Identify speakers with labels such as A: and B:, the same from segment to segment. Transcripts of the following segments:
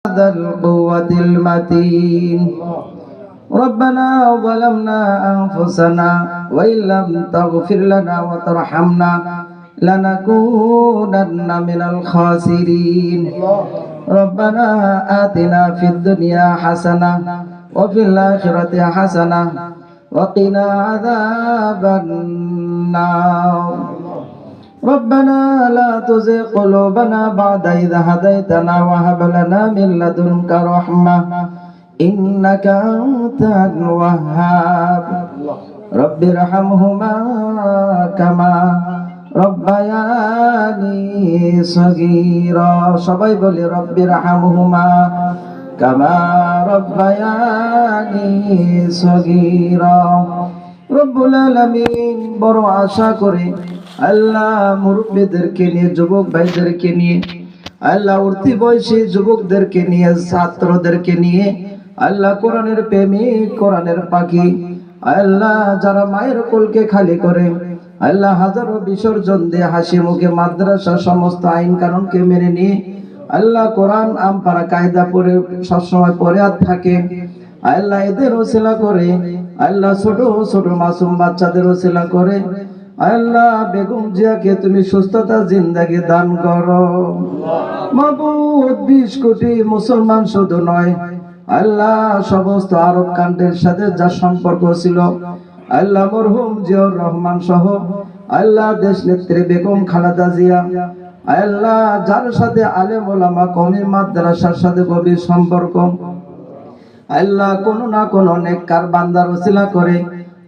A: ذا القوة المتين ربنا ظلمنا أنفسنا وإن لم تغفر لنا وترحمنا لنكونن من الخاسرين ربنا آتنا في الدنيا حسنة وفي الآخرة حسنة وقنا عذاب النار ربنا لا تزغ قلوبنا بعد إذ هديتنا وهب لنا من لدنك رحمة إنك أنت الوهاب رب ارحمهما كما ربياني صغيرا সবাই বলি رب ارحمهما كما ربياني صغيرا রব্বুল আলামিন বড় আশা করে আল্লাহ মুরব্বিদেরকে নিয়ে যুবক ভাইদেরকে নিয়ে আল্লাহ উঠতি বয়সী যুবকদেরকে নিয়ে ছাত্রদেরকে নিয়ে আল্লাহ কোরআনের প্রেমিক কোরআনের পাখি আল্লাহ যারা মায়ের কোলকে খালি করে আল্লাহ হাজারো বিসর্জন দিয়ে হাসি মুখে মাদ্রাসা সমস্ত আইন কানুনকে মেনে নিয়ে আল্লাহ কোরআন আমপারা কায়দা পড়ে সবসময় পড়ে আর থাকে আল্লাহ এদের ওসিলা করে আল্লাহ ছোট ছোট মাসুম বাচ্চাদের ওসিলা করে আল্লাহ বেগম জিয়াকে তুমি সুস্থতা জিন্দেগি দান করো মাবুদ 20 কোটি মুসলমান শুধু নয় আল্লাহ সমস্ত আরব কান্ট্রির সাথে যার সম্পর্ক ছিল আল্লাহ মরহুম জিয়াউর রহমান সহ আল্লাহ দেশ নেত্রী বেগম খালেদা জিয়া আল্লাহ যার সাথে আলেম ওলামা কওমি মাদ্রাসার সাথে গভীর সম্পর্ক আল্লাহ কোন না কোন নেককার বান্দার ওসিলা করে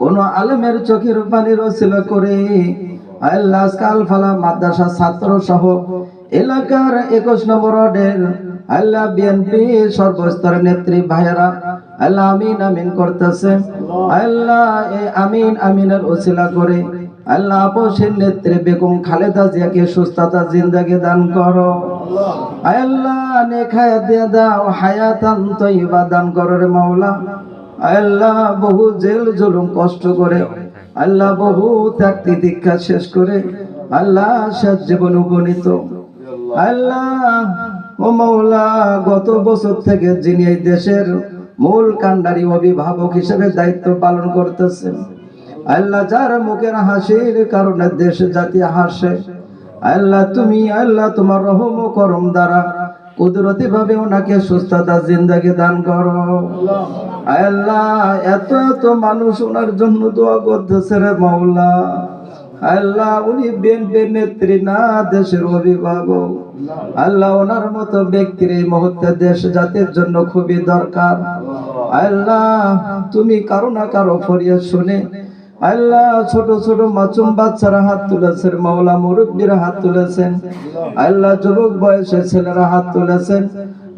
A: কোন আলেমের চোখের পানির ওসিলা করে আল্লাহ কাল ফালা মাদ্রাসা ছাত্র সহ এলাকার 21 নম্বর ওয়ার্ডের আল্লাহ বিএনপি সর্বস্তরের নেত্রী ভাইয়েরা আল্লাহ আমিন আমিন করতেছে আল্লাহ এই আমিন আমিনের ওসিলা করে আল্লাহ আপসের নেত্রী বেগম খালেদা জিয়াকে সুস্থতা জিন্দেগি দান করো আল্লাহ নেক হায়াত দিয়ে দাও হায়াতান তয়্যিবা দান করো রে মাওলা আল্লাহ বহু জেল জুলুম কষ্ট করে আল্লাহ বহু ত্যাগ তিতিক্ষা শেষ করে আল্লাহ শেষ জীবন উপনীত আল্লাহ ও মাওলা গত বছর থেকে যিনি এই দেশের মূল কান্ডারি অভিভাবক হিসেবে দায়িত্ব পালন করতেছেন আল্লাহ যার মুখের হাসির কারণে দেশ জাতি হাসে আল্লাহ তুমি আল্লাহ তোমার রহম ও করম দ্বারা কুদরতি ভাবে ওনাকে সুস্থতা জিন্দেগি দান করো আল্লাহ এত এত মানুষ ওনার জন্য দোয়া করতেছে রে মাওলা আল্লাহ উনি বিএনপির নেত্রী না দেশের অভিভাবক আল্লাহ ওনার মতো ব্যক্তির এই মুহূর্তে দেশ জাতির জন্য খুবই দরকার আল্লাহ তুমি কারো না কারো ফরিয়াদ শুনে আল্লাহ ছোট ছোট মাসুম বাচ্চারা হাত তুলেছেন মাওলা মুরব্বীরা হাত তুলেছেন আল্লাহ যুবক বয়সের ছেলেরা হাত তুলেছেন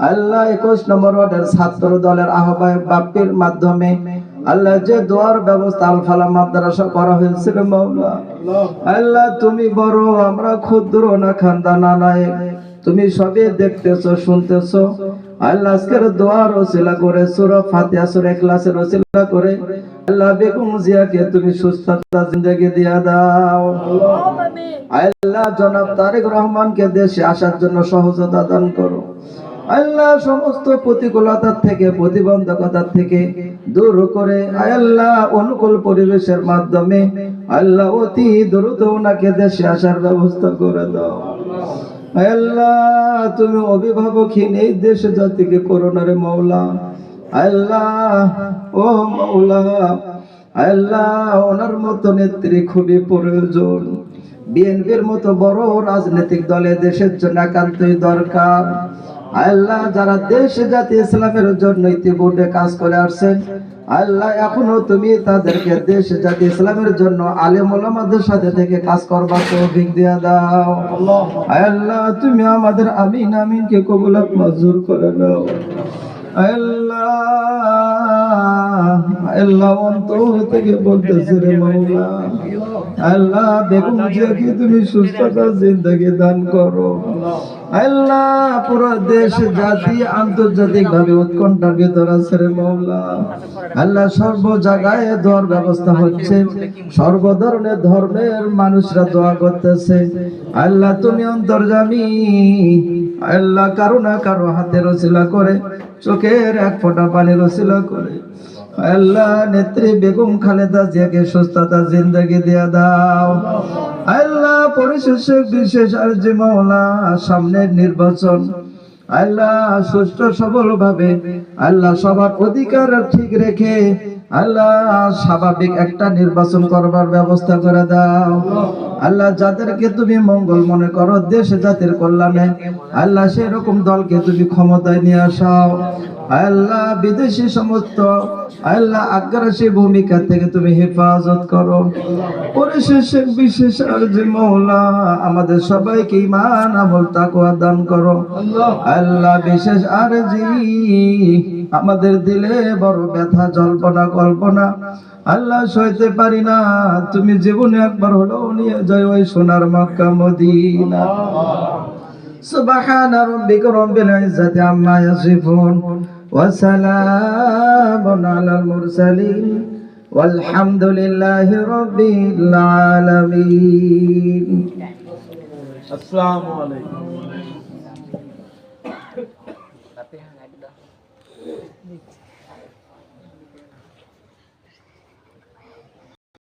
A: আল্লাহ 21 নম্বর ওয়ার্ডের ছাত্র দলের আহ্বায়ক বাপ্পির মাধ্যমে আল্লাহ যে দোয়ার ব্যবস্থা আল ফালা মাদ্রাসা করা হয়েছিল মাওলা আল্লাহ তুমি বড় আমরা ক্ষুদ্র না খানদানা নয় তুমি সবই দেখতেছো শুনতেছো আল্লাহ আজকের দোয়ার ওসিলা করে সূরা ফাতিহা সূরা ইখলাসের ওসিলা করে আল্লাহ বেগম জিয়াকে তুমি সুস্থতা জিন্দেগি দিয়া দাও আল্লাহ জনাব তারেক রহমানকে দেশে আসার জন্য সহজতা দান করো আল্লাহ সমস্ত প্রতিকূলতা থেকে প্রতিবন্ধকতা থেকে দূর করে আল্লাহ অনুকূল পরিবেশের মাধ্যমে আল্লাহ অতি দ্রুত ওনাকে দেশে আসার ব্যবস্থা করে দাও আল্লাহ তুমি অভিভাবকহীন এই দেশ জাতিকে করোনা রে মাওলা আল্লাহ ও মাওলা আল্লাহ ওনার মতো নেত্রী খুবই প্রয়োজন বিএনপির মতো বড় রাজনৈতিক দলে দেশের জন্য একান্তই দরকার আল্লাহ যারা দেশ জাতি ইসলামের জন্য ইতিপূর্বে কাজ করে আসছেন আল্লাহ এখনো তুমি তাদেরকে দেশ জাতি ইসলামের জন্য আলেম ওলামাদের সাথে থেকে কাজ করবার তৌফিক দিয়ে দাও আল্লাহ তুমি আমাদের আমিন আমিনকে কবুল মঞ্জুর করে নাও আল্লাহ আল্লাহ অন্তর থেকে বলতেছে রে মাওলা আল্লাহ বেগম জিয়াকে তুমি সুস্থতা জিন্দেগি দান করো আল্লাহ। পুরো দেশ জাতি আন্তর্জাতিক ভাবে উৎকণ্ঠার ভিতর আছে রে মওলা। আল্লাহ সর্ব জায়গায় দোয়ার ব্যবস্থা হচ্ছে, সর্ব ধরনের ধর্মের মানুষরা দোয়া করতেছে। আল্লাহ তুমি অন্তর্যামী, আল্লাহ কারো না কারো হাতের ওসিলা করে, চোখের এক ফোঁটা পানির ওসিলা করে আল্লাহ নেত্রী বেগম খালেদা জিয়াকে সুস্থতা জিন্দেগি দিয়া দাও আল্লাহ। পরিশেষে বিশেষ আরজি মাওলা, সামনের নির্বাচন আল্লাহ সুষ্ঠু সবল ভাবে আল্লাহ সবার অধিকার ঠিক রেখে আল্লাহ স্বাভাবিক একটা নির্বাচন করবার ব্যবস্থা করে দাও আল্লাহ। যাদেরকে তুমি মঙ্গল মনে করো দেশ জাতির কল্যাণে আল্লাহ সেরকম দলকে তুমি ক্ষমতায় নিয়ে আসাও আল্লাহ। বিদেশি সমস্ত আল্লাহ আগ্রাসী ভূমিকা থেকে তুমি হেফাজত করো। পরিশেষে বিশেষ আরজি মাওলা, আমাদের সবাইকে ঈমান আমল তাকওয়া দান করো আল্লাহ। বিশেষ আরজি, আমাদের দিলে বড় ব্যথা জল্পনা কল্পনা আল্লাহ সইতে পারি না, তুমি জীবনে একবার হলো নিয়ে যাও ওই সোনার মক্কা মদিনা। সুবহান রাব্বিকা রাব্বিল ইজ্জাতি আম্মা ইয়াসিফুন ওয়া সালামুন আলাল মুরসালিন ওয়ালহামদুলিল্লাহি রাব্বিল আলামিন। আসসালামু আলাইকুম।